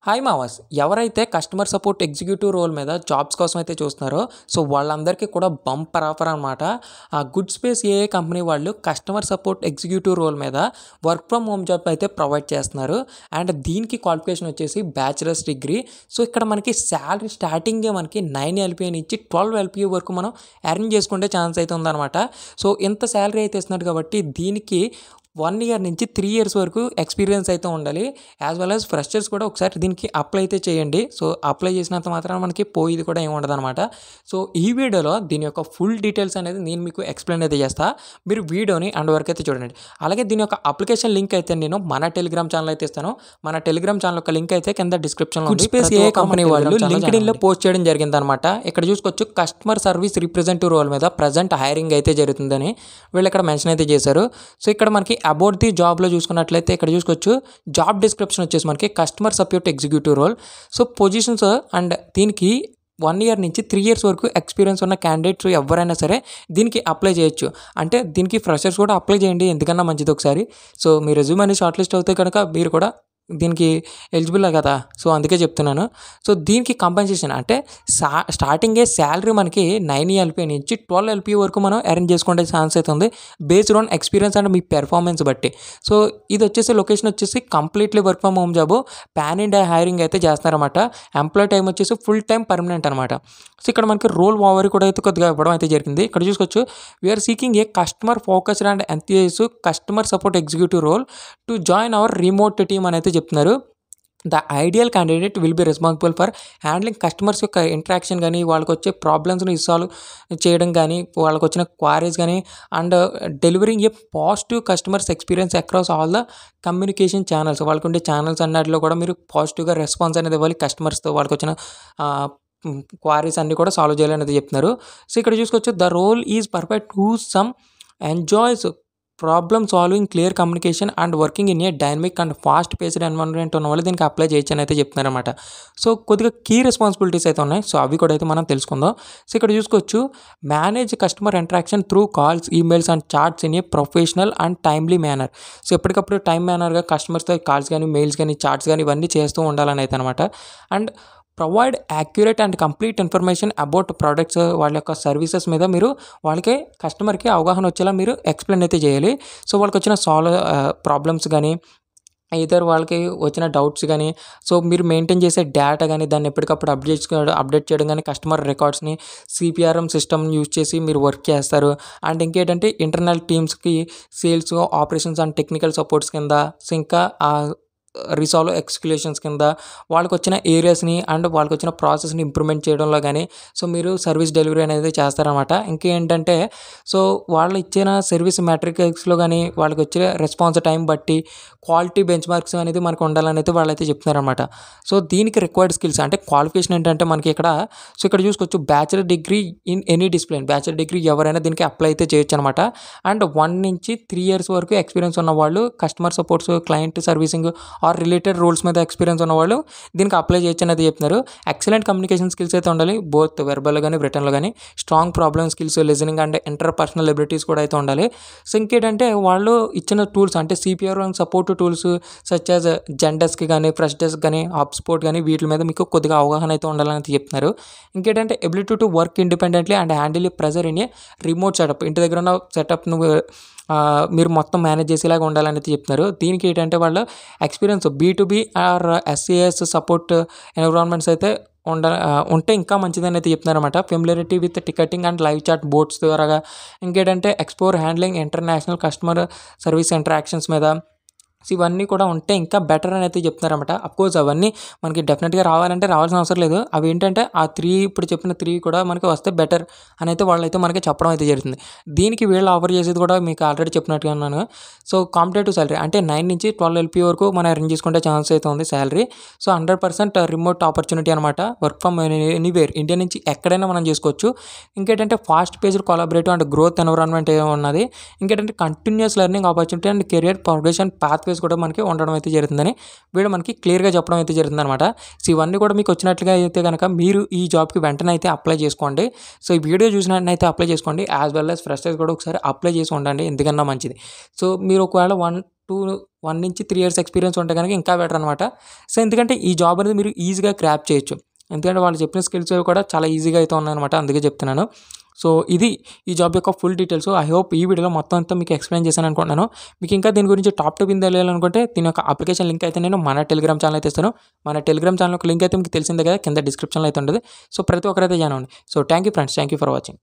Hi మావాస్, ఎవరైతే customer support executive role మీద jobs కోసం అయితే చూస్తున్నారో సో వాళ్ళందరికీ కూడా బంపర్ ఆఫర్ అనమాట. ఆ గుడ్ స్పేస్ ఏఏ కంపెనీ వాళ్ళు కస్టమర్ సపోర్ట్ ఎగ్జిక్యూటివ్ రోల్ మీద వర్క్ ఫ్రమ్ హోమ్ జాబ్ అయితే ప్రొవైడ్ చేస్తున్నారు. అండ్ దీనికి క్వాలిఫికేషన్ వచ్చేసి బ్యాచిలర్స్ డిగ్రీ. సో ఇక్కడ మనకి శాలరీ స్టార్టింగే మనకి 9 LPA నుంచి 12 LPA వరకు మనం ఎర్న్ చేసుకునే ఛాన్స్ అయితే ఉందన్నమాట. సో ఇంత శాలరీ అయితే ఇస్తున్నారు కాబట్టి దీనికి 1 year నుంచి 3 years వరకు ఎక్స్పీరియన్స్ అయితే ఉండాలి. యాజ్ వెల్ యాజ్ ఫ్రెషర్స్ కూడా ఒకసారి దీనికి అప్లై అయితే చేయండి. సో అప్లై చేసినంత మాత్రం మనకి పోయేది కూడా ఏమి ఉండదు అనమాట. సో ఈ వీడియోలో దీని యొక్క ఫుల్ డీటెయిల్స్ అనేది నేను మీకు ఎక్స్ప్లెయిన్ అయితే చేస్తా. మీరు వీడియోని అండ్ వరకు అయితే చూడండి. అలాగే దీని యొక్క అప్లికేషన్ లింక్ అయితే నేను మన టెలిగ్రామ్ ఛానల్ అయితే ఇస్తాను. మన టెలిగ్రామ్ ఛానల్ యొక్క లింక్ అయితే కింద డిస్క్రిప్షన్లో ఉంది. స్పేస్ ఏ కంపెనీ వాళ్ళు లింక్డ్ఇన్లో పోస్ట్ చేయడం జరిగింది అనమాట. ఇక్కడ చూసుకోవచ్చు కస్టమర్ సర్వీస్ రిప్రజెంటేటివ్ రోల్ మీద ప్రజెంట్ హైరింగ్ అయితే జరుగుతుందని వీళ్ళు ఇక్కడ మెన్షన్ అయితే చేశారు. సో ఇక్కడ మనకి అబౌట్ ది జాబ్లో చూసుకున్నట్లయితే ఇక్కడ చూసుకోవచ్చు జాబ్ డిస్క్రిప్షన్ వచ్చేసి మనకి customer support executive role. So positions and దీనికి 1 year నుంచి 3 years వరకు ఎక్స్పీరియన్స్ ఉన్న క్యాండిడేట్స్ ఎవరైనా సరే దీనికి అప్లై చేయొచ్చు. అంటే దీనికి ఫ్రెషర్స్ కూడా అప్లై చేయండి, ఎందుకన్నా మంచిది ఒకసారి. సో మీ రెజ్యూమ్ అనేది షార్ట్ లిస్ట్ అవుతే కనుక మీరు కూడా దీనికి ఎలిజిబుల్ కదా, సో అందుకే చెప్తున్నాను. సో దీనికి కంపెన్సేషన్ అంటే స్టార్టింగే శాలరీ మనకి 9 LPA నుంచి 12 LPA వరకు మనం అరేంజ్ చేసుకునే ఛాన్స్ అయితే ఉంది based on experience and me performance బట్టి. సో ఇది వచ్చేసి లొకేషన్ వచ్చేసి completely work from home job, pan India hiring అయితే చేస్తారన్నమాట. ఎంప్లాయ్ టైం వచ్చేసి ఫుల్ టైం పర్మనెంట్ అనమాట. సో ఇక్కడ మనకి రోల్ ఓవర్ కూడా అయితే కొద్దిగా ఇవ్వడం అయితే జరిగింది. ఇక్కడ చూసుకోవచ్చు we're seeking a customer focused and enthusiast customer support executive role to join our remote team అని అయితే చెప్తున్నారు. The ideal candidate will be responsible for handling customers యొక్క ఇంట్రాక్షన్ కానీ, వాళ్ళకి వచ్చే ప్రాబ్లమ్స్ని సాల్వ్ చేయడం కానీ, వాళ్ళకి వచ్చిన క్వారీస్ కానీ, and delivering a positive customers experience across all the communication channels. వాళ్ళకు ఉండే ఛానల్స్ అన్నిటిలో కూడా మీరు పాజిటివ్గా రెస్పాన్స్ అనేది ఇవ్వాలి కస్టమర్స్తో. వాళ్ళకి వచ్చిన క్వారీస్ అన్నీ కూడా సాల్వ్ చేయాలనేది చెప్తున్నారు. సో ఇక్కడ చూసుకోవచ్చు the role is perfect who some enjoys problem solving, clear communication and working in a dynamic and fast paced environment ఉన్న వాళ్ళు దీనికి అప్లై చేయొచ్చు అని అయితే చెప్తున్నారన్నమాట. సో కొద్దిగా కీ రెస్పాన్సిబిలిటీస్ అయితే ఉన్నాయి. సో అవి కూడా అయితే మనం తెలుసుకుందాం. సో ఇక్కడ చూసుకోవచ్చు manage customer interaction through calls, emails and chats in a professional and timely manner. So ఎప్పటికప్పుడు టైం మేనర్గా కస్టమర్స్తో కాల్స్ కానీ, మెయిల్స్ కానీ, చాట్స్ కానీ ఇవన్నీ చేస్తూ ఉండాలని అయితే అనమాట. And provide accurate and complete information about products, వాళ్ళ యొక్క సర్వీసెస్ మీద మీరు వాళ్ళకి కస్టమర్కి అవగాహన వచ్చేలా మీరు ఎక్స్ప్లెయిన్ అయితే చేయాలి. సో వాళ్ళకి వచ్చిన ప్రాబ్లమ్స్ కానీ, ఇతర వాళ్ళకి వచ్చిన డౌట్స్ కానీ, సో మీరు మెయింటైన్ చేసే డేటా కానీ దాన్ని ఎప్పటికప్పుడు అప్డేట్ చేయడం కానీ, కస్టమర్ రికార్డ్స్ని CPRM సిస్టమ్ యూజ్ చేసి మీరు వర్క్ చేస్తారు. అండ్ ఇంకేంటంటే ఇంటర్నల్ టీమ్స్కి sales, operations and technical supports కింద, సో ఇంకా రిసాల్వ్ ఎక్స్క్యూలేషన్స్ కింద వాళ్ళకి వచ్చిన ఏరియాస్ని అండ్ వాళ్ళకి వచ్చిన ప్రాసెస్ని ఇంప్రూవ్మెంట్ చేయడంలో కానీ సో మీరు సర్వీస్ డెలివరీ అనేది చేస్తారనమాట. ఇంకేంటంటే సో వాళ్ళు ఇచ్చిన సర్వీస్ మెట్రిక్స్లో కానీ వాళ్ళకి వచ్చే రెస్పాన్స్ టైం బట్టి క్వాలిటీ బెంచ్ మార్క్స్ అనేది మనకు ఉండాలని అయితే వాళ్ళైతే చెప్తున్నారనమాట. సో దీనికి రిక్వైర్డ్ స్కిల్స్ అంటే క్వాలిఫికేషన్ ఏంటంటే మనకి ఇక్కడ సో ఇక్కడ చూసుకోవచ్చు bachelor degree in any discipline. Bachelor degree ఎవరైనా దీనికి అప్లై అయితే చేయొచ్చు అనమాట. అండ్ 1 నుంచి 3 years వరకు ఎక్స్పీరియన్స్ ఉన్న వాళ్ళు customer supports, client servicing or related roles మీద ఎక్స్పీరియన్స్ ఉన్నవాళ్ళు దీనికి అప్లై చేయొచ్చు అనేది చెప్తున్నారు. ఎక్సలెంట్ కమ్యూనికేషన్ స్కిల్స్ అయితే ఉండాలి, బోత్ వెర్బల్ కానీ రిటర్న్లో కానీ. Strong problem skills, listening and interpersonal abilities కూడా అయితే ఉండాలి. సో ఇంకేంటంటే వాళ్ళు ఇచ్చిన టూల్స్ అంటే CPRM support tools such as Zendesk కానీ, ఫ్రెష్ డెస్క్ కానీ, HubSpot కానీ వీటి మీద మీకు కొద్దిగా అవగాహన అయితే ఉండాలని అయితే చెప్తున్నారు. ఇంకేంటంటే ability to work independently and handle pressure in a remote setup. ఇంటి దగ్గర ఉన్న సెటప్ మీరు మొత్తం మేనేజ్ చేసేలాగా ఉండాలని అయితే చెప్తున్నారు. దీనికి ఏంటంటే వాళ్ళు experience B2B or SAS support environments అయితే ఉంటే ఇంకా మంచిదని అయితే చెప్తున్నారు అనమాట. Familiarity with ticketing and live chat boards ద్వారా, ఇంకేంటంటే explore handling international customer service interactions మీద. సో ఇవన్నీ కూడా ఉంటే ఇంకా బెటర్ అని అయితే చెప్తున్నారన్నమాట. అఫ్కోర్స్ అవన్నీ మనకి డెఫినెట్గా రావాలంటే రావాల్సిన అవసరం లేదు. అవి ఏంటంటే ఆ 3 ఇప్పుడు చెప్పిన 3 కూడా మనకి వస్తే బెటర్ అని అయితే వాళ్ళైతే మనకి చెప్పడం అయితే జరుగుతుంది. దీనికి వీళ్ళు ఆఫర్ చేసేది కూడా మీకు ఆల్రెడీ చెప్పినట్టుగా ఉన్నాను. సో కాంపిటేటివ్ సాలరీ అంటే 9 నుంచి 12 LPA వరకు మనం అరేంజ్ చేసుకుంటే ఛాన్స్ అయితే ఉంది శాలరీ. సో 100% రిమోట్ ఆపర్చునిటీ అనమాట. వర్క్ ఫ్రమ్ ఎనీవేర్, ఇండియా నుంచి ఎక్కడైనా మనం చేసుకోవచ్చు. ఇంకేంటంటే fast paced collaborative and growth environment ఉన్నది. ఇంకేంటంటే continuous learning opportunity and career progression pathways freshers కూడా మనకి ఉండడం అయితే జరుగుతుందని వీడు మనకి క్లియర్గా చెప్పడం అయితే జరుగుతుందన్నమాట. సో ఇవన్నీ కూడా మీకు వచ్చినట్లుగా అయితే కనుక మీరు ఈ జాబ్కి వెంటనే అయితే అప్లై చేసుకోండి. సో ఈ వీడియో చూసినట్టయితే అప్లై చేసుకోండి. యాజ్ వెల్ యాజ్ ఫ్రెషర్స్ కూడా ఒకసారి అప్లై చేసి ఉండండి, ఎందుకన్నా మంచిది. సో మీరు ఒకవేళ 1 నుంచి 3 ఇయర్స్ ఎక్స్పీరియన్స్ ఉంటే కనుక ఇంకా బెటర్ అనమాట. సో ఎందుకంటే ఈ జాబ్ అనేది మీరు ఈజీగా క్రాప్ చేయొచ్చు, ఎందుకంటే వాళ్ళు చెప్పిన స్కిల్స్ కూడా చాలా ఈజీగా అయితే ఉన్నాయన్నమాట, అందుకే చెప్తున్నాను. సో ఇది ఈ జాబ్ యొక్క ఫుల్ డీటెయిల్స్. ఐ హోప్ ఈ వీడియోలో మొత్తం అంతా మీకు ఎక్స్ప్లెయిన్ చేశాను అనుకుంటున్నాను. మీకు ఇంకా దీని గురించి టాప్ టు పిన్ తెలియాలనుకుంటే దీని యొక్క అప్లికేషన్ లింక్ అయితే నేను మన టెలిగ్రామ్ ఛానల్ అయితే ఇస్తాను. మన టెలిగ్రామ్ ఛానల్ యొక్క లింక్ అయితే మీకు తెలిసిందే కదా, కింద డిస్క్రిప్షన్లో అయితే ఉంటుంది. సో ప్రతి ఒక్కరైతే జాయిన్ అవ్వండి. So thank you friends, thank you for watching.